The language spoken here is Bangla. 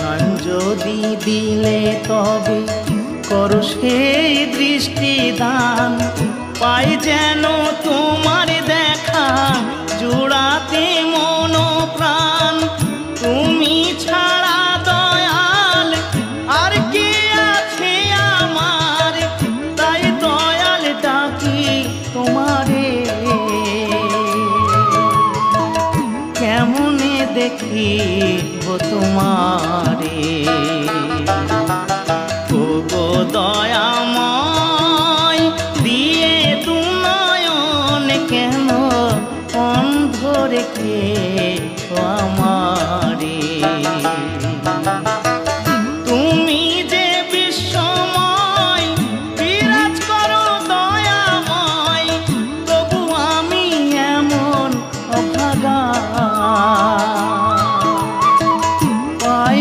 প্রাণ যদি দিলে তবে করো সেই দৃষ্টি দান, পাই যেন তোমার দেখা জোড়াতে মন প্রাণ। তুমি ছাড়া দয়াল আর কে আছে আমার, তাই দয়াল ডাকি তোমারে। কেমনে দেখিব তোমারে, ও গো দয়াময়